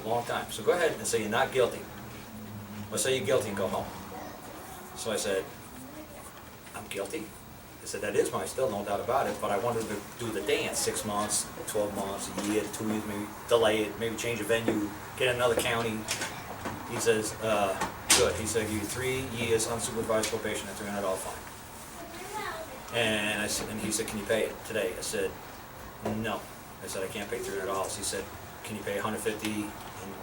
a long time. So go ahead and say you're not guilty. Or say you're guilty and go home. So I said, I'm guilty? I said, that is my still, no doubt about it, but I wanted to do the dance, 6 months, 12 months, a year, 2 years, maybe delay it, maybe change a venue, get in another county. He says, good. He said, I'll give you 3 years unsupervised probation at $300 fine. And I said, and he said, can you pay it today? I said, no. I said, I can't pay $300. He said, can you pay $150 and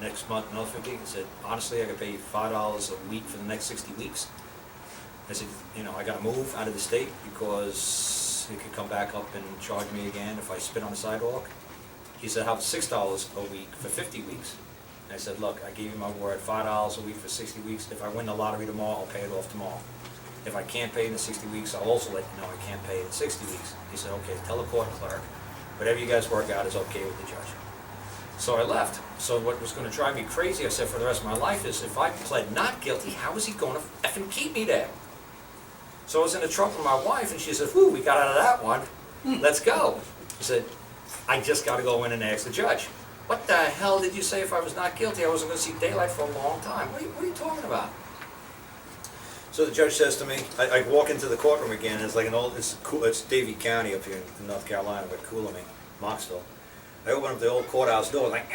next month another $50? I said, honestly, I could pay you $5 a week for the next 60 weeks. I said, you know, I got to move out of the state because he could come back up and charge me again if I spit on the sidewalk. He said, how about $6 a week for 50 weeks? And I said, look, I gave you my word, $5 a week for 60 weeks. If I win the lottery tomorrow, I'll pay it off tomorrow. If I can't pay in the 60 weeks, I'll also let you know I can't pay in 60 weeks. He said, okay, tell the court clerk, whatever you guys work out is okay with the judge. So I left. So what was going to drive me crazy, I said, for the rest of my life is if I pled not guilty, how is he going to effing keep me there? So I was in the truck with my wife, and she said, whew, we got out of that one. Let's go. He said, I just got to go in and ask the judge. What the hell did you say if I was not guilty? I wasn't going to see daylight for a long time. What are you talking about? So the judge says to me, I walk into the courtroom again, and it's like an old, it's Davie County up here in North Carolina, but cooler me, Knoxville. I open up the old courthouse door, like,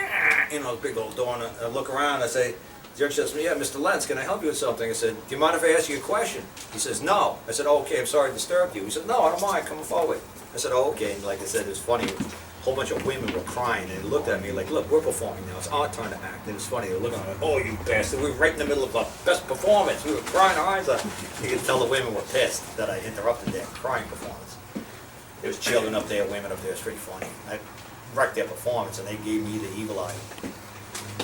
you know, big old door, and I look around, and I say, the judge says to me, yeah, Mr. Lentz, can I help you with something? I said, do you mind if I ask you a question? He says, no. I said, oh, okay, I'm sorry to disturb you. He said, no, I don't mind, come forward. I said, oh, okay, and like I said, it was funny, a whole bunch of women were crying, and they looked at me like, look, we're performing now, it's our turn to act. And it was funny, they were looking at me, oh, you bastard, we were right in the middle of our best performance. We were crying our eyes out. You could tell the women were pissed that I interrupted their crying performance. There was children up there, women up there, it's pretty funny. I wrecked their performance, and they gave me the evil eye.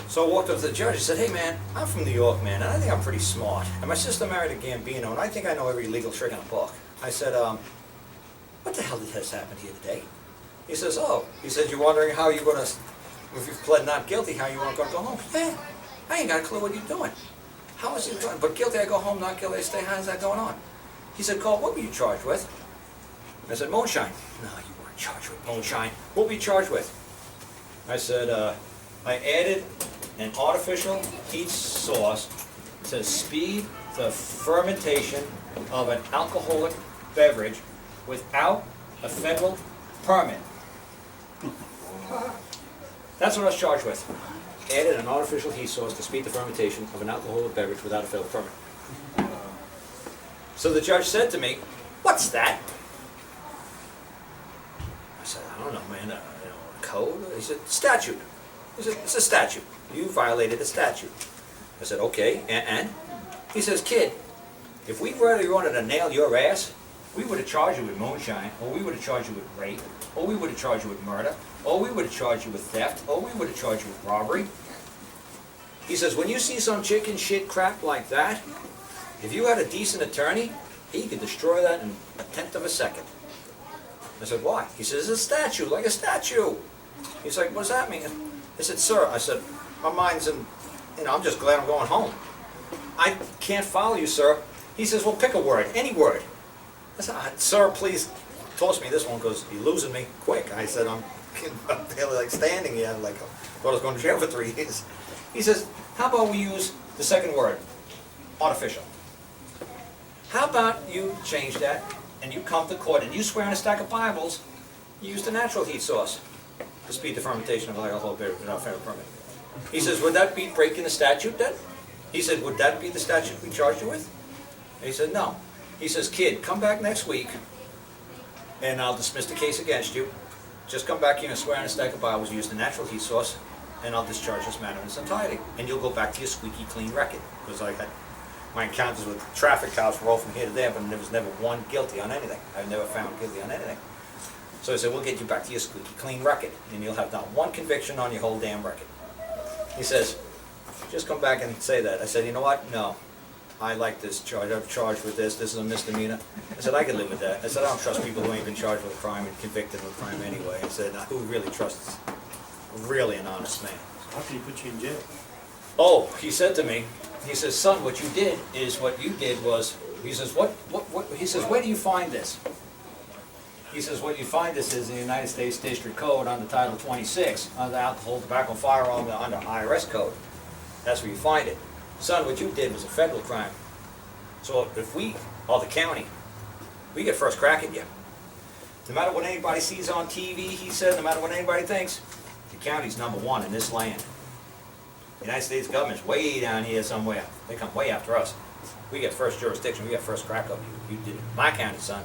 So I walked up to the judge and said, hey man, I'm from New York, man, and I think I'm pretty smart. And my sister married a Gambino, and I think I know every legal trick in a book. I said, what the hell has happened here today? He says, oh, he said, you're wondering how you're going to, if you've pled not guilty, how you aren't going to go home? Yeah, I ain't got a clue what you're doing. How is it going? But guilty, I go home, not guilty, I stay. How's that going on? He said, Carl, what were you charged with? I said, moonshine. No, you weren't charged with moonshine. What were you charged with? I said, I added an artificial heat source to speed the fermentation of an alcoholic beverage without a federal permit. That's what I was charged with. Added an artificial heat source to speed the fermentation of an alcoholic beverage without a federal permit. So the judge said to me, what's that? I said, I don't know, man, code? He said, statute. He said, it's a statute. You violated a statute. I said, okay, and? He says, kid, if we really wanted to nail your ass, we would have charged you with moonshine, or we would have charged you with rape, or we would have charged you with murder, or we would have charged you with theft, or we would have charged you with robbery. He says, when you see some chicken shit crap like that, if you had a decent attorney, he could destroy that in a tenth of a second. I said, why? He says, it's a statue, like a statue. He's like, what does that mean? I said, sir, I said, my mind's in, I'm just glad I'm going home. I can't follow you, sir. He says, well, pick a word, any word. I said, sir, please toss me this one because you're losing me quick. I said, I'm barely like standing here, like, I thought I was going to jail for 3 years. He says, how about we use the second word, artificial. How about you change that and you come to court and you swear on a stack of Bibles, you use the natural heat source to speed the fermentation of alcohol beverage without federal permit. He says, would that be breaking the statute then? He said, would that be the statute we charged you with? And he said, no. He says, kid, come back next week and I'll dismiss the case against you. Just come back here and swear on a stack of Bibles, use the natural heat source, and I'll discharge this matter in its entirety. And you'll go back to your squeaky clean record. Because I had my encounters with traffic cops were all from here to there, but there was never one guilty on anything. I've never found guilty on anything. So I said, we'll get you back to your squeaky clean record, and you'll have not one conviction on your whole damn record. He says, just come back and say that. I said, you know what? No. I like this charge. I'm charged with this. This is a misdemeanor. I said, I can live with that. I said, I don't trust people who ain't been charged with a crime and convicted of a crime anyway. I said, now, who really trusts really an honest man? How can he put you in jail? Oh, he said to me, he says, son, what you did is, what you did was, he says, he says, where do you find this? He says, what you find this is in the United States District Code under Title 26, under alcohol, tobacco, firearm, under IRS code. That's where you find it. Son, what you did was a federal crime. So if we, or the county, we get first crack at you. No matter what anybody sees on TV, he said, no matter what anybody thinks, the county's #1 in this land. The United States government's way down here somewhere. They come way after us. We get first jurisdiction, we get first crack of you. You did it. My county, son.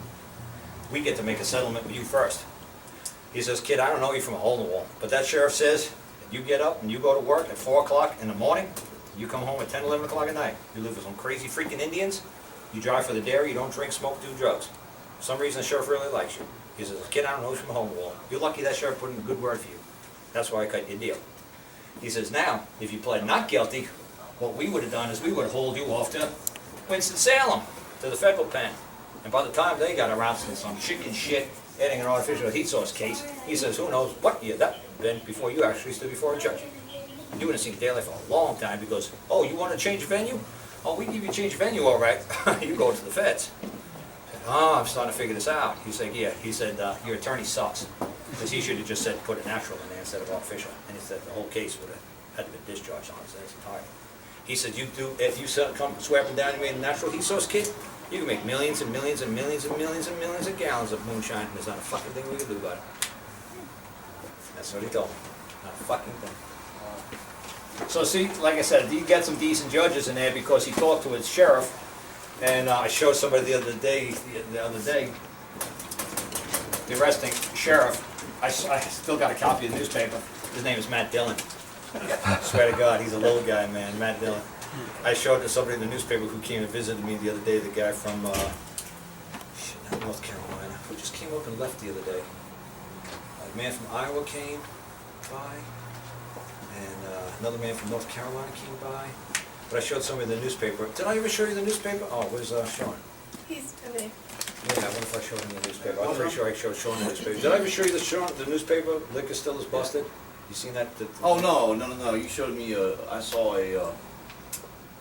We get to make a settlement with you first. He says, kid, I don't know you from a hole in the wall, but that sheriff says that you get up and you go to work at 4 o'clock in the morning, you come home at 10, 11 o'clock at night. You live with some crazy freaking Indians, you drive for the dairy, you don't drink, smoke, do drugs. For some reason the sheriff really likes you. He says, kid, I don't know you from a hole in the wall. You're lucky that sheriff put in a good word for you. That's why I cut your deal. He says, now, if you pled not guilty, what we would have done is we would have hauled you off to Winston-Salem, to the federal pen. And by the time they got around to some chicken shit, adding an artificial heat source case, he says, who knows what year that been before you actually stood before a judge. You wouldn't have seen daylight for a long time because, oh, you want to change venue? Oh, we give you change venue, all right. You go to the feds. Oh, I'm starting to figure this out. He said, yeah. He said, your attorney sucks. Because he should have just said, put a natural in there instead of artificial. And he said the whole case would have had to be discharged on its entirety. He said, if you come swearing down and made a natural heat source kit, you can make millions and millions and millions and millions and millions of gallons of moonshine, and there's not a fucking thing we can do about it. That's what he told me. Not a fucking thing. So see, like I said, you get some decent judges in there because he talked to his sheriff, and I showed somebody the other day, the arresting sheriff. I still got a copy of the newspaper. His name is Matt Dillon. I swear to God, he's a little guy, man, Matt Dillon. I showed it to somebody in the newspaper who came and visited me the other day, the guy from North Carolina, who just came up and left the other day. A man from Iowa came by, and another man from North Carolina came by. But I showed somebody in the newspaper. Did I ever show you the newspaper? Oh, where's Sean? He's over there. Yeah, I wonder if I showed him the newspaper. I'm pretty sure I showed Sean the newspaper. Did I ever show you the newspaper? Liquor still is busted. You seen that? Oh, no. You showed me, I saw a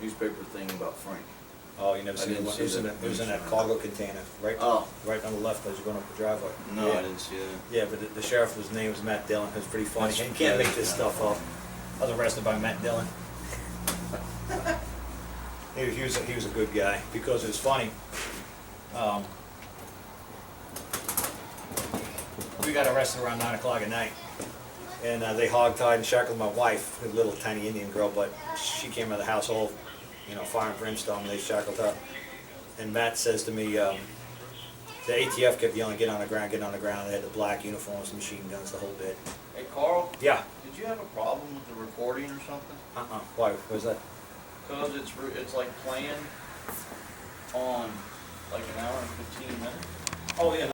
newspaper thing about Frank. Oh, you never seen it? It was in that cargo container, right on the left as you're going up the driveway. No, yeah. I didn't see that. Yeah, but the sheriff's name was Matt Dillon. It was pretty funny. You can't make this stuff up. I was arrested by Matt Dillon. He was a good guy because it was funny. We got arrested around 9 o'clock at night, and they hog-tied and shackled my wife, a little tiny Indian girl, but she came out of the house all, fire and brimstone, and they shackled her. And Matt says to me, the ATF kept yelling, get on the ground, get on the ground. They had the black uniforms, machine guns, the whole bit. Hey, Carl? Yeah. Did you have a problem with the recording or something? Why? What was that? Because it's like playing on like an hour and 15 minutes. Oh, yeah.